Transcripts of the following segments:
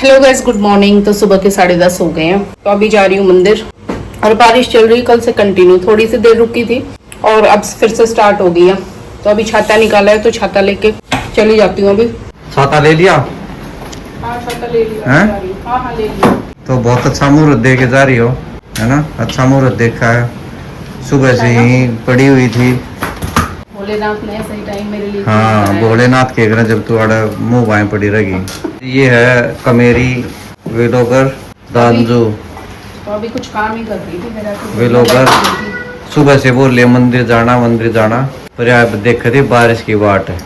Hello guys, good morning. तो सुबह के 10:30 हो गए हैं, तो अभी जा रही हूँ मंदिर और बारिश चल रही है कल से कंटिन्यू। थोड़ी सी देर रुकी थी और अब फिर से स्टार्ट हो गई है। तो अभी छाता निकाला है तो छाता लेके चली जाती हूँ। अभी छाता ले लिया? हाँ, छाता ले लिया। हाँ, ले लिया। तो बहुत अच्छा मुहूर्त दे के जा रही हो, है ना? अच्छा मुहूर्त देखा है, सुबह से ही पड़ी हुई थी। भोलेनाथ ने सही टाइम मेरे लिए। हाँ, भोलेनाथ के घर जब तुम्हारा मुंह बाएं पड़ी रहेगी। ये है कमेरी वेलोगर दांजू। तो अभी कुछ काम ही कर रही थी मेरा। वेलोगर सुबह से बोले मंदिर जाना, पर आप देखे थे बारिश की बाट है।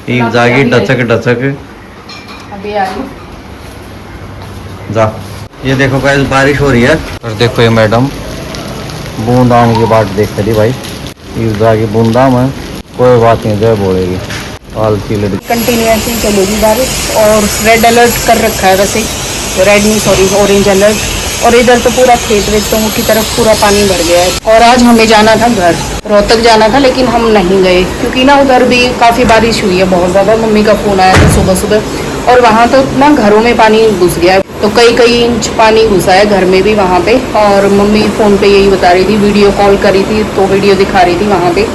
ईद जागी डचक अभी आई जा। ये देखो गाइस, बारिश हो रही है और देखो ये मैडम बूंद आने की बाट देख रही भाई। ईद जागी बूंदा में कोई बात नहीं, जय बोलेगी आलसी लड़की। कंटिन्यूसली चलेगी बारिश और रेड अलर्ट कर रखा है वैसे, रेड नहीं सॉरी ऑरेंज अलर्ट। और इधर तो पूरा खेत वेतों की तरफ पूरा पानी भर गया है। और आज हमें जाना था घर, रोहतक जाना था, लेकिन हम नहीं गए क्योंकि ना उधर भी काफ़ी बारिश हुई है बहुत ज़्यादा। मम्मी का फ़ोन आया था सुबह सुबह और वहाँ तो ना घरों में पानी घुस गया है। तो कई इंच पानी घुसा है घर में भी वहाँ पे। और मम्मी फ़ोन पे यही बता रही थी, वीडियो कॉल करी थी तो वीडियो दिखा रही थी वहाँ पे।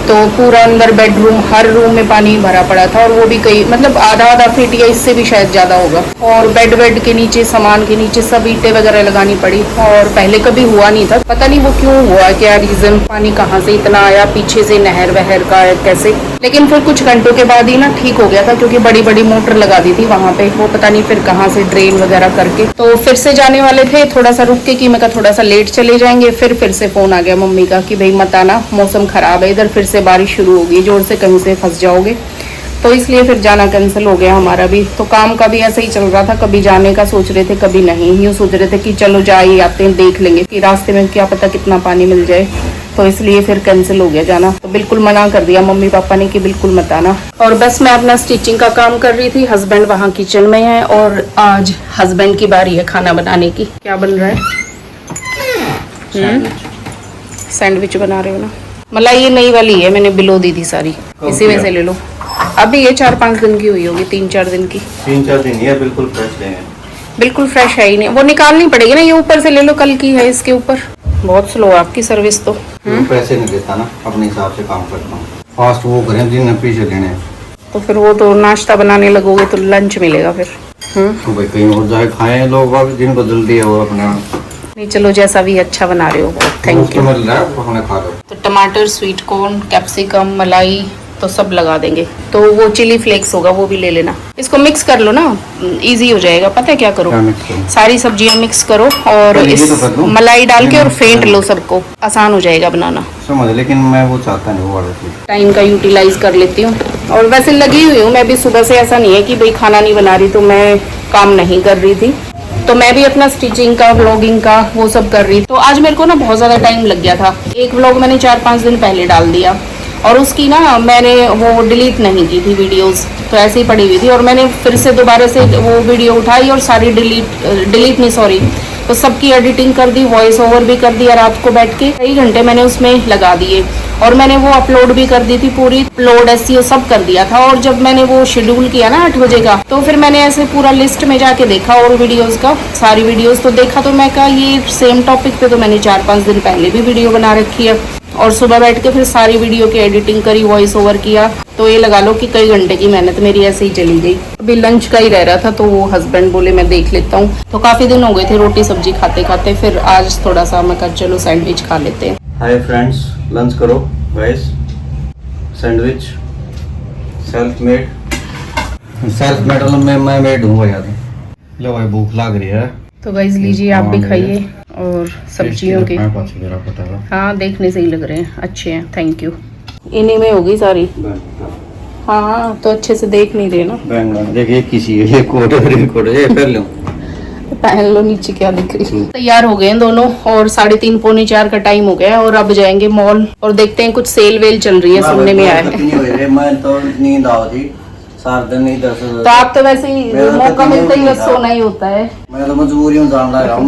तो पूरा अंदर बेडरूम हर रूम में पानी भरा पड़ा था और वो भी कई मतलब आधा फीट या इससे भी शायद ज़्यादा होगा। और बेड के नीचे, सामान के नीचे सब ईंटें वगैरह लगानी पड़ी। और पहले कभी हुआ नहीं था, पता नहीं वो क्यों हुआ, क्या रीज़न, पानी कहाँ से इतना आया, पीछे से नहर वहर का कैसे। लेकिन फिर कुछ घंटों के बाद ही ना ठीक हो गया था क्योंकि बड़ी मोटर लगा दी थी वहाँ पे। वो पता नहीं फिर कहाँ से ड्रेन वगैरह करके। तो फिर से जाने वाले थे, थोड़ा सा रुक के कि मैं थोड़ा सा लेट चले जाएंगे। फिर से फ़ोन आ गया मम्मी का कि भाई मत आना, मौसम ख़राब है इधर, फिर से बारिश शुरू होगी जोर से, कहीं से फंस जाओगे। तो इसलिए फिर जाना कैंसिल हो गया हमारा भी। तो काम का भी ऐसा ही चल रहा था, कभी जाने का सोच रहे थे कभी नहीं। यूँ सोच रहे थे कि चलो जा ही आते हैं, देख लेंगे कि रास्ते में क्या पता कितना पानी मिल जाए। तो इसलिए फिर कैंसिल हो गया जाना। तो बिल्कुल मना कर दिया मम्मी पापा ने कि बिल्कुल मत आना। और बस मैं अपना स्टिचिंग का काम कर रही थी, हस्बैंड वहाँ किचन में है और आज हस्बैंड की बारी है खाना बनाने की। क्या बन रहा है? सैंडविच बना रहे हो ना? मलाई ये नई वाली है, मैंने बिलो दी थी सारी, इसी में से ले लो। अभी ये 4-5 दिन की हुई होगी, 3-4 दिन की। 3-4 दिन ये बिल्कुल फ्रेश है। बिल्कुल फ्रेश है ही नहीं, वो निकालनी पड़ेगी ना, ये ऊपर से ले लो, कल की है इसके ऊपर। बहुत स्लो है आपकी सर्विस तो। पैसे नहीं देता ना, अपने हिसाब से काम करता हूँ। फास्ट वो करें जिन पीछे लेने। तो फिर वो तो नाश्ता बनाने लगोगे तो लंच मिलेगा फिर। तो भाई कहीं और जाए खाएं लोग, अब जिनको जल्दी है वो अपना। नहीं चलो, जैसा भी अच्छा बना रहे हो, थैंक यू। मिल रहा है खाने खा लो। तो टमाटर, स्वीट कॉर्न, कैप्सिकम, मलाई तो सब लगा देंगे। तो वो चिली फ्लेक्स होगा वो भी ले लेना। इसको मिक्स कर लो ना, इजी हो जाएगा। पता है क्या करो, सारी सब्जियां मिक्स करो और इस मलाई डाल के और फेंट लो सबको, आसान हो जाएगा बनाना। समझ, लेकिन मैं वो चाहता नहीं, वो टाइम का यूटिलाइज कर लेती हूँ। और वैसे लगी हुई हूँ मैं भी सुबह से, ऐसा नहीं है कि भाई खाना नहीं बना रही तो मैं काम नहीं कर रही थी। तो मैं भी अपना स्टिचिंग का, व्लॉगिंग का वो सब कर रही। तो आज मेरे को ना बहुत ज़्यादा टाइम लग गया था। एक व्लॉग मैंने 4-5 दिन पहले डाल दिया और उसकी ना मैंने वो डिलीट नहीं की थी वीडियोस, तो ऐसे ही पड़ी हुई थी। और मैंने फिर से दोबारा से वो वीडियो उठाई और सारी डिलीट नहीं सॉरी, तो सबकी एडिटिंग कर दी, वॉइस ओवर भी कर दिया। रात को बैठ के कई घंटे मैंने उसमें लगा दिए और मैंने वो अपलोड भी कर दी थी, पूरी अपलोड SEO सब कर दिया था। और जब मैंने वो शेड्यूल किया ना 8 बजे का, तो फिर मैंने ऐसे पूरा लिस्ट में जाके देखा और वीडियोस का, सारी वीडियोस तो देखा। तो मैं कहा ये सेम टॉपिक पे तो मैंने 4-5 दिन पहले भी वीडियो बना रखी है। और सुबह बैठ के फिर सारी वीडियो की एडिटिंग करी, वॉइस ओवर किया। तो ये लगा लो कि कई घंटे की मेहनत मेरी ऐसे ही चली गई। अभी लंच का ही रह रहा था तो वो हस्बैंड बोले मैं देख लेता हूँ। तो काफ़ी दिन हो गए थे रोटी सब्जी खाते खाते, फिर आज थोड़ा सा मैं कहा चलो सैंडविच खा लेते हैं। हाय फ्रेंड्स, लंच करो गाइस। सैंडविच सेल्फ मेड मतलब मैं मेड हूँ भाई। लो भाई, भूख लग रही है तो गाइस लीजिए आप भी खाइए। और सब्जियों के हाँ देखने से ही लग रहे हैं, अच्छे हैं, थैंक यू। इन्हीं में होगी सारी। हाँ तो अच्छे से देख नहीं रहे ना। बैंगन देखिए, किसी ये कोट ये पहन लो, नीचे क्या दिख रही। तैयार हो गए हैं दोनों और 3:30 पौने 4 का टाइम हो गया और अब जाएंगे मॉल और देखते हैं कुछ सेल वेल चल रही है, सुनने में आया है। मैं तो नींद आ रही सारा नहीं। तो आप तो वैसे ही मौका मिलता ही बस सोना ही होता है। मैं तो मजबूरी में जान रहा हूँ,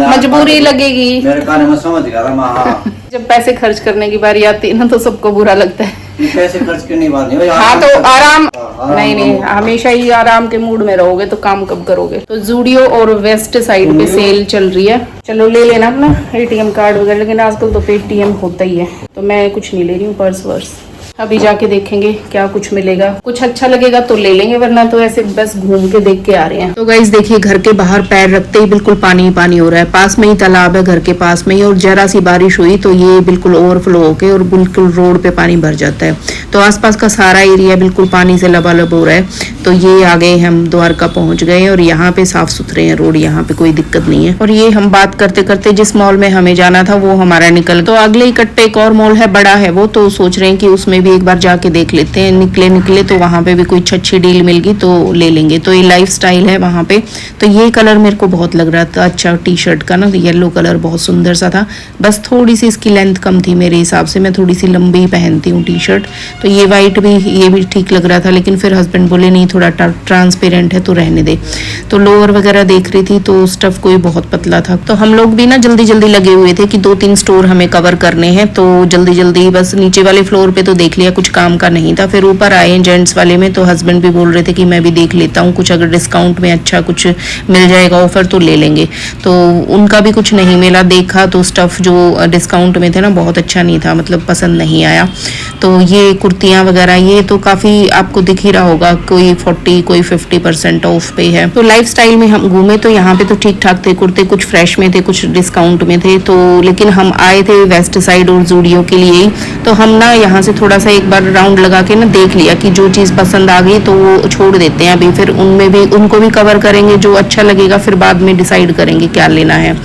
मजबूरी लगेगी मेरे कान में समझ गया था। जब पैसे खर्च करने की बारी आती है ना तो सबको बुरा लगता है। पैसे खर्च करने की बात नहीं। हाँ तो आराम आराम नहीं नहीं, हमेशा ही आराम के मूड में रहोगे तो काम कब करोगे। तो जूडियो और वेस्ट साइड पे सेल चल रही है, चलो ले लेना अपना एटीएम कार्ड वगैरह, लेकिन आजकल तो पेटीएम होता ही है, तो मैं कुछ नहीं ले रही हूँ, पर्स वर्स अभी जाके देखेंगे क्या कुछ मिलेगा, कुछ अच्छा लगेगा तो ले लेंगे, वरना तो ऐसे बस घूम के देख के आ रहे हैं। तो गाइस देखिए घर के बाहर पैर रखते ही बिल्कुल पानी पानी हो रहा है, पास में ही तालाब है घर के पास में ही, और जरा सी बारिश हुई तो ये बिल्कुल ओवरफ्लो होके और बिल्कुल रोड पे पानी भर जाता है। तो आसपास का सारा एरिया बिल्कुल पानी से लबालब हो रहा है। तो ये आ गए हम द्वारका पहुंच गए, और यहाँ पे साफ सुथरे हैं रोड, यहाँ पे कोई दिक्कत नहीं है। और ये हम बात करते करते जिस मॉल में हमें जाना था वो हमारा निकल, तो अगले ही कट पे एक और मॉल है, बड़ा है वो, तो सोच रहे हैं कि उसमें भी एक बार जाके देख लेते हैं। निकले तो वहां पे भी कोई अच्छी डील मिल गई तो ले लेंगे। तो ये लाइफ स्टाइल है वहां पे, तो ये कलर मेरे को बहुत लग रहा था अच्छा टी शर्ट का ना, येलो कलर बहुत सुंदर सा था, बस थोड़ी सी इसकी लेंथ कम थी मेरे हिसाब से, मैं थोड़ी सी लंबी पहनती हूँ टी शर्ट। तो ये वाइट भी, ये भी ठीक लग रहा था, लेकिन फिर हस्बैंड बोले नहीं थोड़ा ट्रांसपेरेंट है तो रहने दे। तो लोअर वगैरह देख रही थी तो स्टफ कोई बहुत पतला था। तो हम लोग भी ना जल्दी जल्दी लगे हुए थे कि 2-3 स्टोर हमें कवर करने हैं, तो जल्दी जल्दी बस नीचे वाले फ्लोर पे तो देख लिया, कुछ काम का नहीं था। फिर ऊपर आए जेंट्स वाले में, तो हस्बैंड भी बोल रहे थे कि मैं भी देख लेता हूँ, कुछ अगर डिस्काउंट में अच्छा कुछ मिल जाएगा ऑफर तो ले लेंगे। तो उनका भी कुछ नहीं मिला, देखा तो स्टफ जो डिस्काउंट में थे ना बहुत अच्छा नहीं था, मतलब पसंद नहीं आया। तो ये कुर्तियां वगैरह ये तो काफी आपको दिख ही रहा होगा, कोई 40 कोई 50% ऑफ पे है। तो लाइफ स्टाइल में हम घूमे तो यहाँ पे तो ठीक ठाक थे कुर्ते, कुछ फ्रेश में थे कुछ डिस्काउंट में थे। तो लेकिन हम आए थे वेस्ट साइड और जूडियो के लिए ही, तो हम ना यहाँ से थोड़ा सा एक बार राउंड लगा के ना देख लिया कि जो चीज़ पसंद आ गई तो वो छोड़ देते हैं अभी, फिर उनमें भी उनको भी कवर करेंगे, जो अच्छा लगेगा फिर बाद में डिसाइड करेंगे क्या लेना है।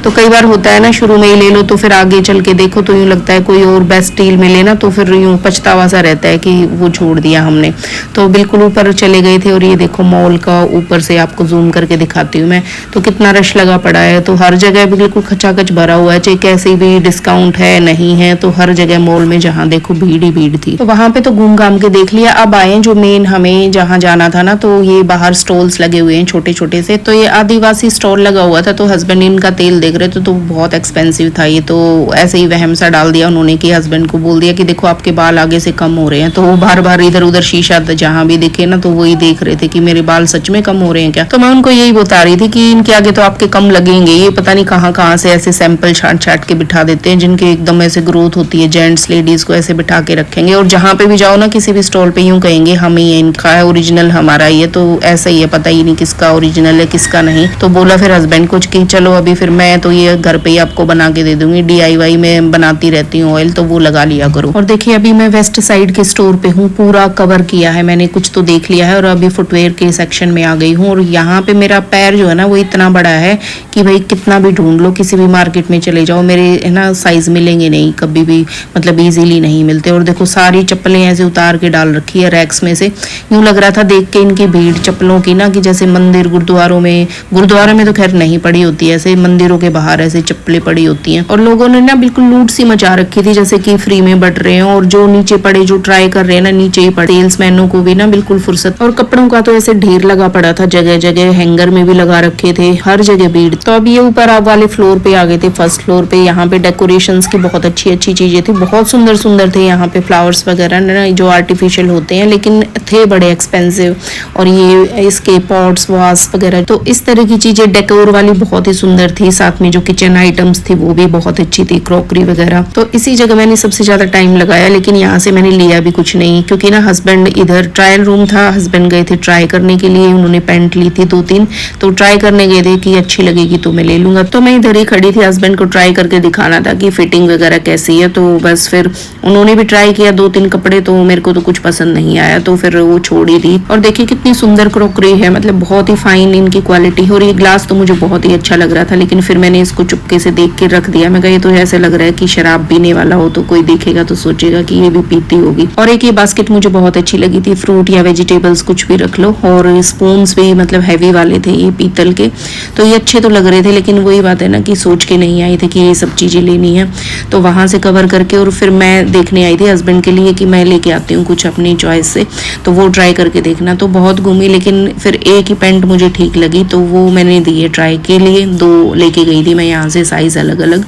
तो कई बार होता है ना शुरू में ही ले लो तो फिर आगे चल के देखो तो यूँ लगता है कोई और बेस्ट डील मिले ना, तो फिर यूँ पछतावा सा रहता है कि वो छोड़ दिया हमने। तो बिल्कुल ऊपर चले गए थे, और ये देखो मॉल का ऊपर से आपको जूम करके दिखाती हूँ मैं, तो कितना रश लगा पड़ा है। तो हर जगह बिल्कुल खचाखच भरा हुआ है, चाहे कैसे भी डिस्काउंट है नहीं है, तो हर जगह मॉल में जहाँ देखो भीड़ ही भीड़ थी। तो वहां पे तो घूम घाम के देख लिया। अब आए जो मेन हमें जहाँ जाना था ना, तो ये बाहर स्टॉल्स लगे हुए हैं छोटे छोटे से। तो ये आदिवासी स्टॉल लगा हुआ था, तो हस्बैंड इनका तेल देख रहे थे तो बहुत एक्सपेंसिव था ये, तो ऐसे ही वहम सा डाल दिया उन्होंने कि हस्बैंड को बोल दिया कि देखो आपके बाल आगे से कम हो रहे हैं। तो वो बार बार इधर उधर शीशा जहाँ भी दिखे ना तो वही देख रहे थे कि मेरे बाल सच में कम हो रहे हैं क्या। तो मैं उनको यही बता रही थी कि इनके आगे तो आपके कम लगेंगे, ये पता नहीं कहाँ कहाँ से ऐसे सैंपल छाट छाट के बिठा देते हैं, जिनके एकदम ऐसे ग्रोथ होती है, जेंट्स लेडीज को ऐसे बिठा के रखेंगे। और जहाँ पे भी जाओ ना किसी भी स्टॉल पे यूं कहेंगे हम ही इनका है ओरिजिनल हमारा ही है, तो ऐसा ही है, पता ही नहीं किसका ओरिजिनल है किसका नहीं। तो बोला फिर हस्बैंड कुछ कि चलो अभी फिर मैं तो ये घर पे ही आपको बना के दे दूंगी, DIY में बनाती रहती हूँ ऑयल, तो वो लगा लिया करो। और देखिए अभी मैं वेस्ट साइड के स्टोर पे हूँ, पूरा कवर किया है मैंने, कुछ तो देख लिया है, और अभी फुटवेयर के सेक्शन में आ गई हूँ। और यहाँ पे मेरा पैर जो है ना वो इतना बड़ा है कि भाई कितना भी ढूंढ लो, किसी भी मार्केट में चले जाओ मेरे है ना साइज मिलेंगे नहीं कभी भी, मतलब इजीली नहीं मिलते। और देखो सारी चप्पलें ऐसे उतार के डाल रखी है रैक्स में से, यूं लग रहा था देख के इनकी भीड़ चप्पलों की ना कि जैसे मंदिर गुरुद्वारों में तो खैर नहीं पड़ी होती है, ऐसे मंदिरों के बाहर ऐसे चप्पलें पड़ी होती हैं। और लोगों ने ना बिल्कुल लूट सी मचा रखी थी, जैसे कि फ्री में बट रहे हैं, और जो नीचे पड़े जो ट्राई कर रहे हैं ना नीचे ही पड़े। सेल्समैनों को भी ना बिल्कुल फुर्सत, और कपड़ों का तो ऐसे ढेर लगा पड़ा था, जगह जगह हैंगर में भी लगा रखे थे, हर जगह भीड़। तो अब ये ऊपर आप वाले फ्लोर पे आ गए थे, फर्स्ट फ्लोर पे। यहाँ पे डेकोरेशंस की बहुत अच्छी अच्छी चीजें थी, बहुत सुंदर सुंदर थे यहाँ पे फ्लावर्स वगैरह ना जो आर्टिफिशियल होते हैं, लेकिन थे बड़े एक्सपेंसिव। और ये इसके पॉट्स वास वगैरह, तो इस तरह की चीजें डेकोर वाली बहुत ही सुंदर थी। साथ में जो किचन आइटम्स थी वो भी बहुत अच्छी थी, क्रॉकरी वगैरह। तो इसी जगह मैंने सबसे ज्यादा टाइम लगाया, लेकिन यहाँ से मैंने लिया भी कुछ नहीं, क्योंकि ना हस्बैंड इधर ट्रायल रूम था, हस्बैंड गए थे ट्राई करने के लिए, उन्होंने पैंट ली थी 2-3, तो ट्राई करने गए थे कि अच्छी लगेगी तो मैं ले लूंगा। तो मैं इधर ही खड़ी थी, हस्बैंड को ट्राई करके दिखाना था कि फिटिंग वगैरह कैसी है। तो बस फिर उन्होंने भी ट्राई किया 2-3 कपड़े, तो मेरे को तो कुछ पसंद नहीं आया, तो फिर वो छोड़ ही दी। और देखिए कितनी सुंदर क्रॉकरी है, मतलब बहुत ही फाइन इनकी क्वालिटी। और ये ग्लास तो मुझे बहुत ही अच्छा लग रहा था, लेकिन फिर मैंने इसको चुपके से देख के रख दिया। मैं कहा ये तो ऐसे लग रहा है कि शराब पीने वाला हो, तो कोई देखेगा तो सोचेगा कि ये भी पीती होगी। और एक ये बास्केट मुझे बहुत अच्छी लगी थी, फ्रूट या वेजिटेबल्स कुछ भी रख लो। और स्पून्स भी मतलब हैवी वाले थे ये पीतल के, तो ये अच्छे तो लग रहे थे, लेकिन वही बात है ना कि सोच के नहीं आई थी कि ये सब चीजें लेनी है। तो वहां से कवर करके और फिर मैं देखने आई थी हस्बैंड हस्बैंड के लिए कि मैं लेके आती हूँ कुछ अपनी चॉइस से, तो वो ट्राई करके देखना। तो बहुत घूमी, लेकिन फिर एक ही पैंट मुझे ठीक लगी तो वो मैंने दी है ट्राई के लिए। 2 लेके गई थी मैं यहाँ से, साइज़ अलग अलग।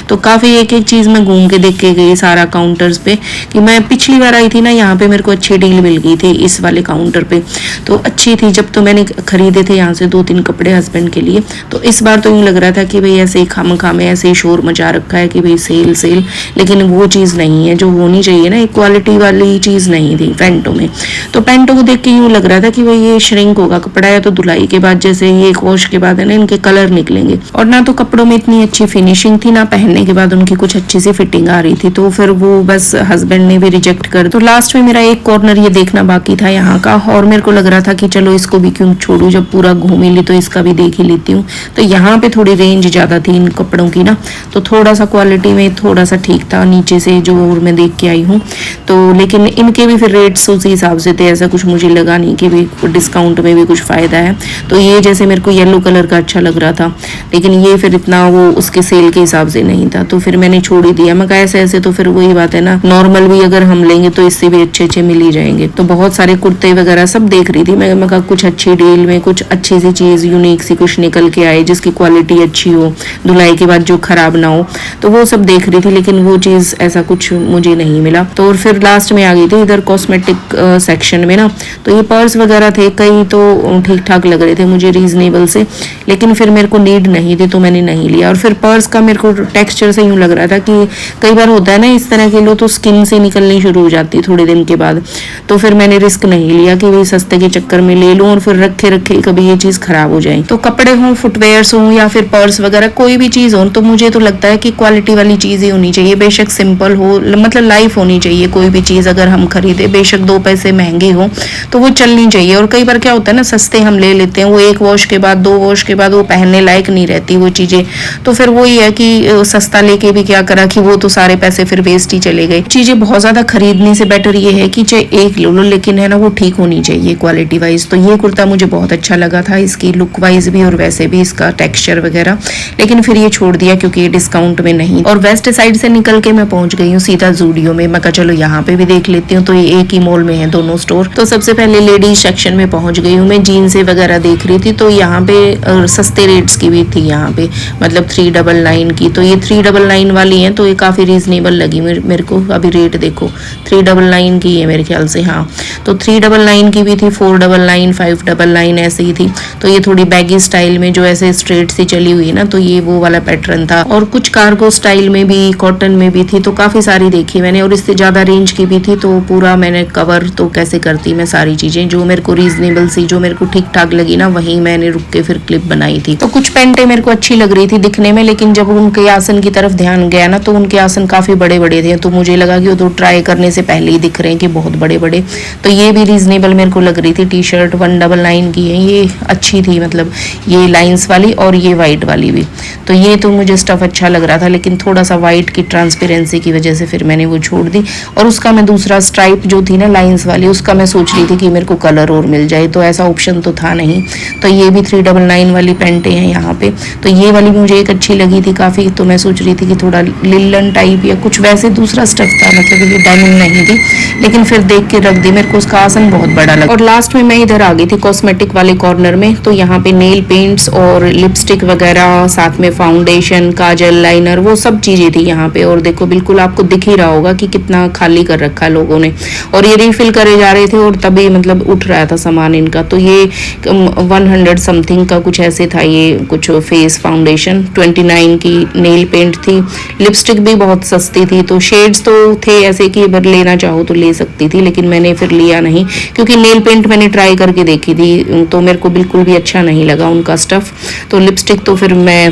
तो काफ़ी एक एक चीज़ मैं घूम के देख के गई सारा काउंटर्स पे, कि मैं पिछली बार आई थी ना यहाँ पे, मेरे को अच्छी डील मिल गई थी इस वाले काउंटर पे, तो अच्छी थी। जब तो मैंने खरीदे थे यहाँ से 2-3 कपड़े हस्बैंड के लिए, तो इस बार तो यूँ लग रहा था कि भाई ऐसे ही खामखा में ऐसे ही शोर मचा रखा है कि भाई सेल सेल, लेकिन वो चीज़ नहीं है जो होनी चाहिए ना, एक क्वालिटी वाली चीज़ नहीं थी पैंटों में। तो पैंटों को देख के यूँ लग रहा था कि भाई ये श्रिंक होगा कपड़ा, या तो धुलाई के बाद जैसे ये एक वॉश के बाद है ना इनके कलर निकलेंगे, और ना तो कपड़ों में इतनी अच्छी फिनिशिंग थी, ना पहनने के बाद उनकी कुछ अच्छी सी फिटिंग आ रही थी। तो फिर वो बस हस्बैंड ने भी रिजेक्ट कर, तो लास्ट में मेरा एक कॉर्नर ये देखना बाकी था यहाँ का, और मेरे को लग रहा था कि चलो इसको भी क्यों छोड़ू, जब पूरा घूम ही ली तो इसका भी देख ही लेती हूँ। तो यहाँ पे थोड़ी रेंज ज़्यादा थी इन कपड़ों की ना, तो थोड़ा सा क्वालिटी में थोड़ा सा ठीक था नीचे से जो और मैं देख के आई हूँ। तो लेकिन इनके भी फिर रेट्स उसी हिसाब से थे, ऐसा कुछ मुझे लगा नहीं कि भी डिस्काउंट में भी कुछ फ़ायदा है। तो ये जैसे मेरे को येलो कलर का अच्छा लग रहा था, लेकिन ये फिर इतना वो उसके सेल के हिसाब से नहीं था, तो फिर मैंने छोड़ ही दिया। मैं कहा ऐसे ऐसे तो फिर वही बात है ना, नॉर्मल भी अगर हम लेंगे तो इससे भी अच्छे अच्छे मिल ही जाएंगे। तो बहुत सारे कुर्ते वगैरह सब देख रही थी मैं कहा कुछ अच्छी डील में कुछ अच्छी सी चीज़ यूनिक सी कुछ निकल के आए, जिसकी क्वालिटी अच्छी हो, धुलाई के बाद जो खराब ना हो, तो वो सब देख रही थी, लेकिन वो चीज़ ऐसा कुछ मुझे नहीं मिला। तो फिर लास्ट में आ गई थी इधर कॉस्मेटिक सेक्शन में ना, तो ये पर्स वगैरह थे कई, तो ठीक ठाक लग रहे थे मुझे रीजनेबल से, लेकिन फिर मेरे को नीड नहीं थी तो मैंने नहीं लिया। और फिर पर्स का मेरे को टेक्सचर से यूँ लग रहा था कि कई बार होता है ना इस तरह के लो तो स्किन से निकलनी शुरू हो जाती है थोड़े दिन के बाद, तो फिर मैंने रिस्क नहीं लिया कि भाई सस्ते के चक्कर में ले लूँ और फिर रखे रखे कभी ये चीज़ खराब हो जाए। तो कपड़े हों, फुटवेयर्स हों या फिर पर्स वगैरह कोई भी चीज़ हो, तो मुझे तो लगता है कि क्वालिटी वाली चीज़ ही होनी चाहिए, बेशक सिंपल हो, मतलब लाइफ होनी चाहिए। कोई भी चीज़ अगर हम खरीदे बेशक 2 पैसे महंगी हो तो वो चलनी चाहिए। और कई बार क्या होता है ना, सस्ते हम ले लेते हैं, वो 1 वॉश के बाद 2 वॉश के बाद वो पहनने लायक नहीं रहती वो चीज़ें, तो फिर वही है कि सस्ता लेके भी क्या करा कि वो तो सारे पैसे फिर वेस्ट ही चले गए। चीज़ें बहुत ज़्यादा खरीदने से बेटर ये है कि चाहे एक ले लो, लेकिन है ना वो ठीक होनी चाहिए क्वालिटी वाइज। तो ये कुर्ता मुझे बहुत अच्छा लगा था, इसकी लुक वाइज भी और वैसे भी इसका टेक्सचर वगैरह, लेकिन फिर ये छोड़ दिया क्योंकि ये डिस्काउंट में नहीं। और वेस्ट साइड से निकल के मैं पहुंच गई हूँ सीधा जूडियो में। मैं कहा चलो यहाँ पे भी देख लेती हूँ, तो ये एक ही मॉल में है दोनों स्टोर। तो सबसे पहले लेडीज सेक्शन में पहुंच गई हूँ मैं, जीन्स वगैरह देख रही थी, तो यहाँ पे सस्ते रेट्स की भी थी यहाँ पे, मतलब 399 की। तो ये 399 वाली है, तो ये काफ़ी रीजनेबल लगी मेरे को। अभी रेट देखो 399 की है मेरे ख्याल से, हाँ। तो 399 की भी थी, 499, 599 ऐसे ही थी। तो ये थोड़ी बैगी स्टाइल में जो ऐसे स्ट्रेट से चली हुई है ना, तो ये वो वाला पैटर्न था। और कुछ कार्गो स्टाइल में भी, कॉटन में भी थी, तो काफ़ी सारी देखी मैंने। और इससे ज़्यादा रेंज की भी थी, तो पूरा मैंने कवर तो कैसे करती मैं सारी चीज़ें, जो मेरे को रीजनेबल सी, जो मेरे को ठीक ठाक लगी ना, वहीं मैंने रुक के फिर क्लिप बनाई थी। तो कुछ पैंटें मेरे को अच्छी लग रही थी दिखने में, लेकिन जब उनके आसन की तरफ ध्यान गया ना, तो उनके आसन काफ़ी बड़े बड़े थे, तो मुझे लगा कि वो तो ट्राई करने से पहले ही दिख रहे हैं कि बहुत बड़े बड़े। तो ये भी रीजनेबल मेरे को लग रही थी। टी शर्ट 199 की है, ये अच्छी थी, मतलब ये लाइंस वाली और ये वाइट वाली भी। तो ये तो मुझे स्टफ अच्छा लग रहा था, लेकिन थोड़ा सा वाइट की ट्रांसपेरेंसी की वजह से फिर मैंने वो छोड़ दी। और उसका मैं दूसरा स्ट्राइप जो थी ना लाइंस वाली, उसका मैं सोच रही थी कि मेरे को कलर और मिल जाए, तो ऐसा ऑप्शन तो था नहीं। तो ये भी 399 वाली पैंटें हैं यहाँ पे। तो ये वाली मुझे एक अच्छी लगी थी काफ़ी, तो मैं सोच रही थी कि थोड़ा लिलन टाइप या कुछ वैसे दूसरा स्टफ था, मतलब ये डेनिम नहीं थी, लेकिन फिर देख के रख दी। मेरे को उसका आसन बहुत बड़ा लगा। और लास्ट में मैं इधर आ गई थी कॉस्मेटिक वाले कॉर्नर में, तो यहाँ पे नेल पेंट्स और लिपस्टिक वगैरह, साथ में फाउंडेशन, काजल, लाइनर, वो सब चीज़ें थी यहाँ पे। और देखो बिल्कुल आपको दिख ही रहा होगा कि कितना खाली कर रखा है लोगों ने, और ये रिफिल करे जा रहे थे और तभी मतलब उठ रहा था सामान इनका। तो ये 100 समथिंग का कुछ ऐसे था, ये कुछ फेस फाउंडेशन 29 की, नेल पेंट थी, लिपस्टिक भी बहुत सस्ती थी। तो शेड्स तो थे ऐसे कि अगर लेना चाहो तो ले सकती थी, लेकिन मैंने फिर लिया नहीं, क्योंकि नेल पेंट मैंने ट्राई करके देखी थी तो मेरे को बिल्कुल भी अच्छा नहीं लगा उनका स्टफ। तो लिपस्टिक तो फिर मैं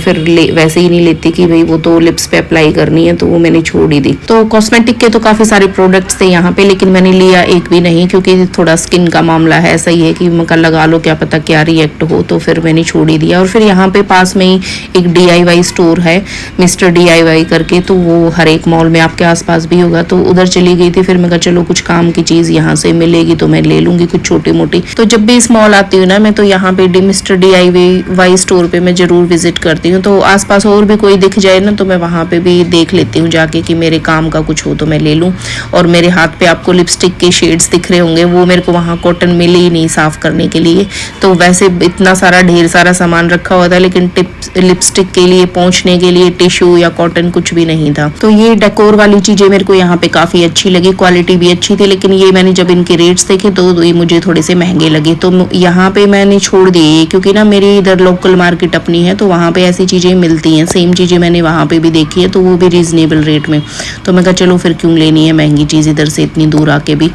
वैसे ही नहीं लेती कि भाई वो तो लिप्स पे अप्लाई करनी है, तो वो मैंने छोड़ ही दी। तो कॉस्मेटिक के तो काफ़ी सारे प्रोडक्ट्स थे यहाँ पे, लेकिन मैंने लिया एक भी नहीं, क्योंकि थोड़ा स्किन का मामला है, सही है कि मक्का लगा लो, क्या पता क्या रिएक्ट हो, तो फिर मैंने छोड़ ही दिया। और फिर यहाँ पे पास में ही एक DIY स्टोर है, मिस्टर DIY करके, तो वो हर एक मॉल में आपके आसपास भी होगा, तो उधर चली गई थी। फिर मैं कहा चलो कुछ काम की चीज़ यहाँ से मिलेगी तो मैं ले लूँगी कुछ छोटी मोटी। तो जब भी इस मॉल आती हूँ ना मैं, तो यहाँ पे मिस्टर DIY स्टोर पे मैं ज़रूर विजिट करती हूँ। तो आसपास और भी कोई दिख जाए ना, तो मैं वहाँ पे भी देख लेती हूँ जाके कि मेरे काम का कुछ हो तो मैं ले ले लूँ। और मेरे हाथ पे आपको लिपस्टिक के शेड्स दिख रहे होंगे, वो मेरे को वहाँ कॉटन मिले ही नहीं साफ़ करने के लिए। तो वैसे इतना सारा ढेर सारा सामान रखा हुआ था, लेकिन लिपस्टिक के लिए पोंछने के लिए टिश्यू या कॉटन कुछ भी नहीं था। तो ये डेकोर वाली चीज़ें मेरे को यहाँ पे काफ़ी अच्छी लगी, क्वालिटी भी अच्छी थी। लेकिन ये मैंने जब इनके रेट्स देखे तो ये मुझे थोड़े से महंगे लगे, तो यहाँ पे मैंने छोड़ दिए, क्योंकि ना मेरी इधर लोकल मार्केट अपनी है, तो वहाँ पे ऐसी चीज़ें मिलती हैं। सेम चीज़ें मैंने वहाँ पे भी देखी है, तो वो भी रीज़नेबल रेट में। तो मैं कहा चलो फिर क्यों लेनी है महंगी चीज़ इधर से इतनी दूर आके भी।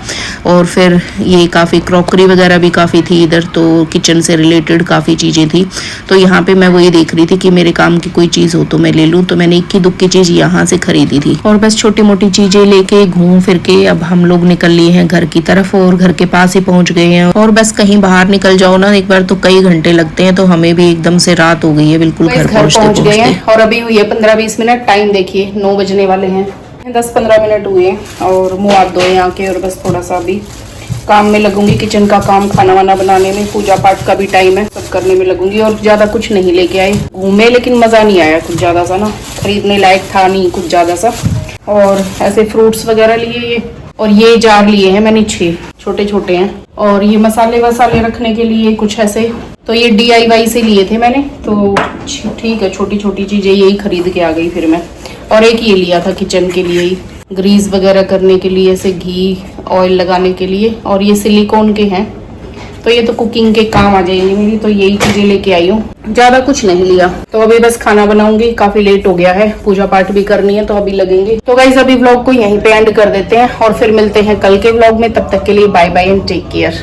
और फिर ये काफ़ी क्रॉकरी वगैरह भी काफ़ी थी इधर, तो किचन से रिलेटेड काफ़ी चीज़ें थी। तो यहाँ पे मैं वही देख रही थी कि मेरे काम की कोई चीज़ हो तो मैं ले लूँ। तो मैंने इक्की दुक्की चीज़ यहाँ से खरीदी थी, और बस छोटी मोटी चीज़ें लेके घूम फिर के अब हम लोग निकल लिए हैं घर की तरफ, और घर के पास ही पहुँच गए हैं। और बस कहीं बाहर निकल जाओ ना एक बार तो कई घंटे लगते हैं, तो हमें भी एकदम से रात हो गई है बिल्कुल घर पहुँच गए हैं। और अभी हुई है 15-20 मिनट, टाइम देखिए 9 बजने वाले हैं, 10-15 मिनट हुए और मुँह हाथ धोए आके, और बस थोड़ा सा अभी काम में लगूंगी, किचन का काम, खाना वाना बनाने में, पूजा पाठ का भी टाइम है, सब करने में लगूंगी। और ज्यादा कुछ नहीं लेके आई, घूमे लेकिन मजा नहीं आया कुछ ज्यादा सा ना, खरीदने लायक था नहीं कुछ ज्यादा सा। और ऐसे फ्रूट्स वगैरह लिए ये, और ये जार लिए हैं मैंने 6, छोटे छोटे हैं। और ये मसाले वसाले रखने के लिए कुछ ऐसे, तो ये DIY से लिए थे मैंने, तो ठीक है, छोटी छोटी चीजें यही खरीद के आ गई फिर मैं। और एक ये लिया था किचन के लिए ही, ग्रीस वगैरह करने के लिए, ऐसे घी ऑयल लगाने के लिए। और ये सिलिकॉन के हैं, तो ये तो कुकिंग के काम आ जाएंगे मेरी, तो यही चीजें लेके आई हूँ, ज्यादा कुछ नहीं लिया। तो अभी बस खाना बनाऊंगी, काफी लेट हो गया है, पूजा पाठ भी करनी है, तो अभी लगेंगे। तो गाइस अभी व्लॉग को यहीं पे एंड कर देते हैं, और फिर मिलते हैं कल के व्लॉग में। तब तक के लिए bye bye and take care.